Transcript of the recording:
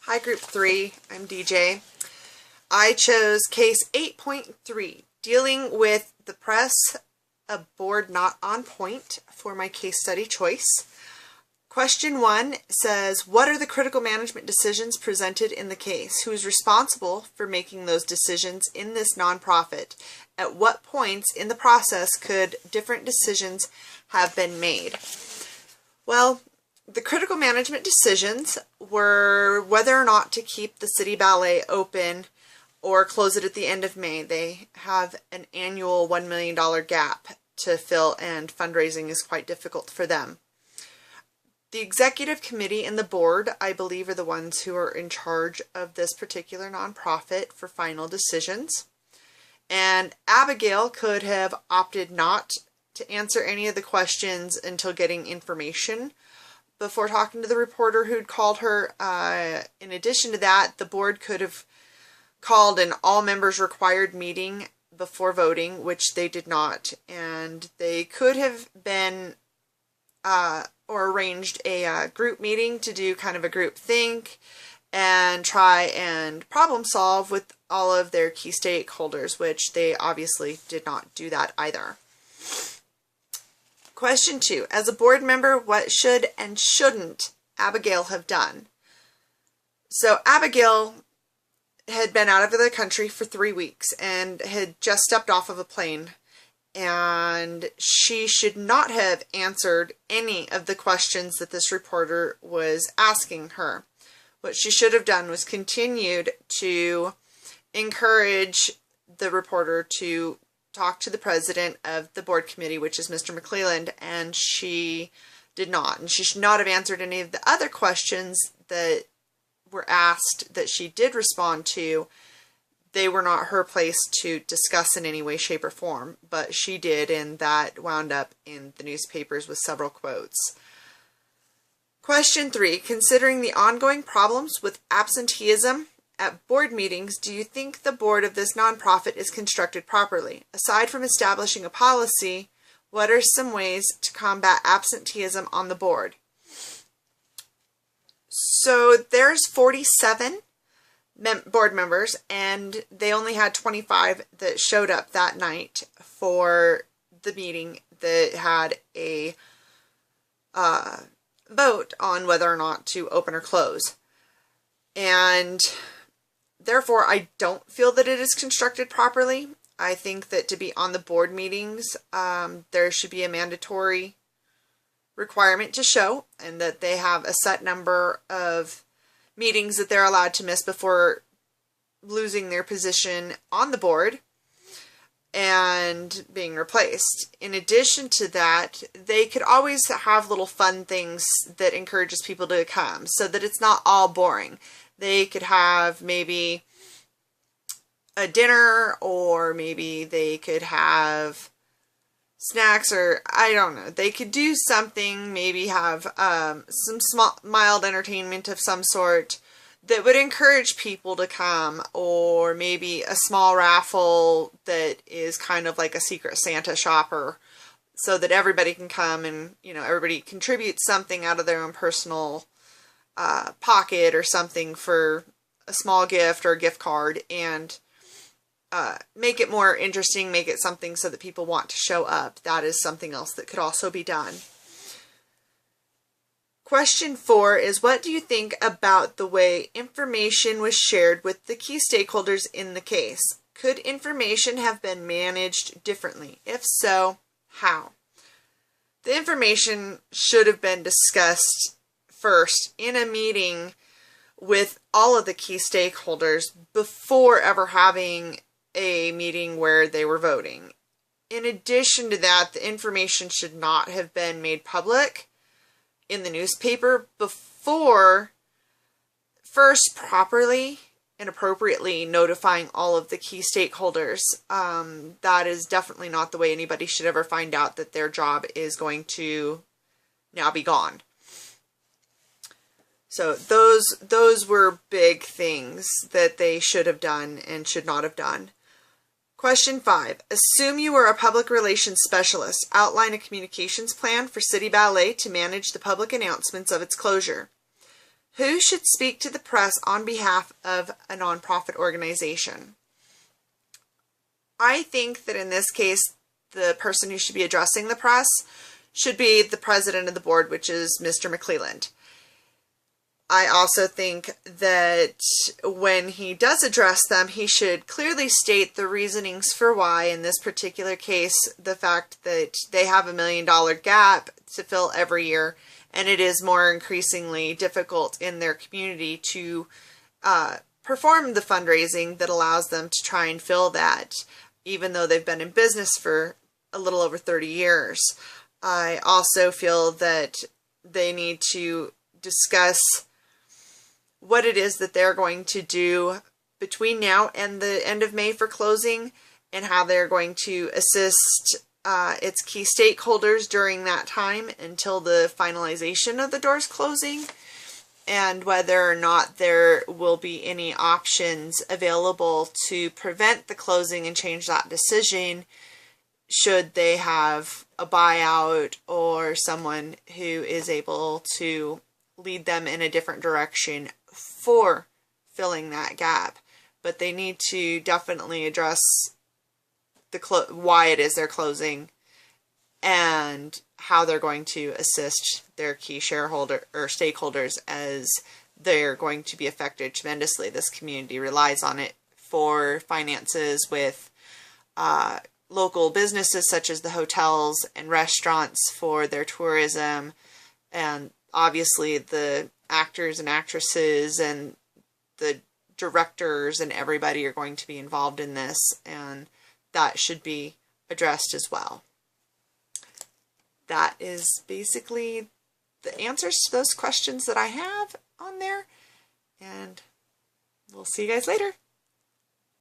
Hi Group 3, I'm DJ. I chose case 8.3, dealing with the press, a board not on point, for my case study choice. Question 1 says, what are the critical management decisions presented in the case? Who is responsible for making those decisions in this nonprofit? At what points in the process could different decisions have been made? Well, the critical management decisions were whether or not to keep the City Ballet open or close it at the end of May. They have an annual $1 million gap to fill, and fundraising is quite difficult for them. The executive committee and the board, I believe, are the ones who are in charge of this particular nonprofit for final decisions. And Abigail could have opted not to answer any of the questions until getting information before talking to the reporter who'd called her. In addition to that, the board could have called an all members required meeting before voting, which they did not. And they could have been or arranged a group meeting to do kind of a group think and try and problem solve with all of their key stakeholders, which they obviously did not do that either. Question 2. As a board member, what should and shouldn't Abigail have done? So Abigail had been out of the country for 3 weeks and had just stepped off of a plane, and she should not have answered any of the questions that this reporter was asking her. What she should have done was continued to encourage the reporter to talk to the president of the board committee, which is Mr. McClelland, and she did not. And she should not have answered any of the other questions that were asked that she did respond to. They were not her place to discuss in any way, shape, or form, but she did, and that wound up in the newspapers with several quotes. Question 3. Considering the ongoing problems with absenteeism at board meetings, do you think the board of this nonprofit is constructed properly? Aside from establishing a policy, what are some ways to combat absenteeism on the board? So there's 47 board members, and they only had 25 that showed up that night for the meeting that had a vote on whether or not to open or close. And therefore, I don't feel that it is constructed properly. I think that to be on the board meetings, there should be a mandatory requirement to show, and that they have a set number of meetings that they're allowed to miss before losing their position on the board and being replaced. In addition to that, they could always have little fun things that encourages people to come so that it's not all boring. They could have maybe a dinner, or maybe they could have snacks, or I don't know. They could do something, maybe have some small, mild entertainment of some sort that would encourage people to come, or maybe a small raffle that is kind of like a Secret Santa shopper, so that everybody can come and, everybody contributes something out of their own personal pocket or something for a small gift or a gift card, and make it more interesting, make it something so that people want to show up. That is something else that could also be done. Question 4 is, what do you think about the way information was shared with the key stakeholders in the case? Could information have been managed differently? If so, how? The information should have been discussed first in a meeting with all of the key stakeholders before ever having a meeting where they were voting. In addition to that, the information should not have been made public in the newspaper before first properly and appropriately notifying all of the key stakeholders. That is definitely not the way anybody should ever find out that their job is going to now be gone. So those were big things that they should have done and should not have done. Question 5. Assume you were a public relations specialist. Outline a communications plan for City Ballet to manage the public announcements of its closure. Who should speak to the press on behalf of a nonprofit organization? I think that in this case, the person who should be addressing the press should be the president of the board, which is Mr. McClelland. I also think that when he does address them, he should clearly state the reasonings for why, in this particular case, the fact that they have $1 million gap to fill every year, and it is more increasingly difficult in their community to perform the fundraising that allows them to try and fill that, even though they've been in business for a little over 30 years. I also feel that they need to discuss what it is that they're going to do between now and the end of May for closing, and how they're going to assist its key stakeholders during that time until the finalization of the doors closing, and whether or not there will be any options available to prevent the closing and change that decision should they have a buyout or someone who is able to lead them in a different direction for filling that gap. But they need to definitely address why it is they're closing and how they're going to assist their key shareholder or stakeholders, as they're going to be affected tremendously. This community relies on it for finances with local businesses such as the hotels and restaurants for their tourism, and obviously the actors and actresses and the directors and everybody are going to be involved in this, and that should be addressed as well. That is basically the answers to those questions that I have on there, and we'll see you guys later.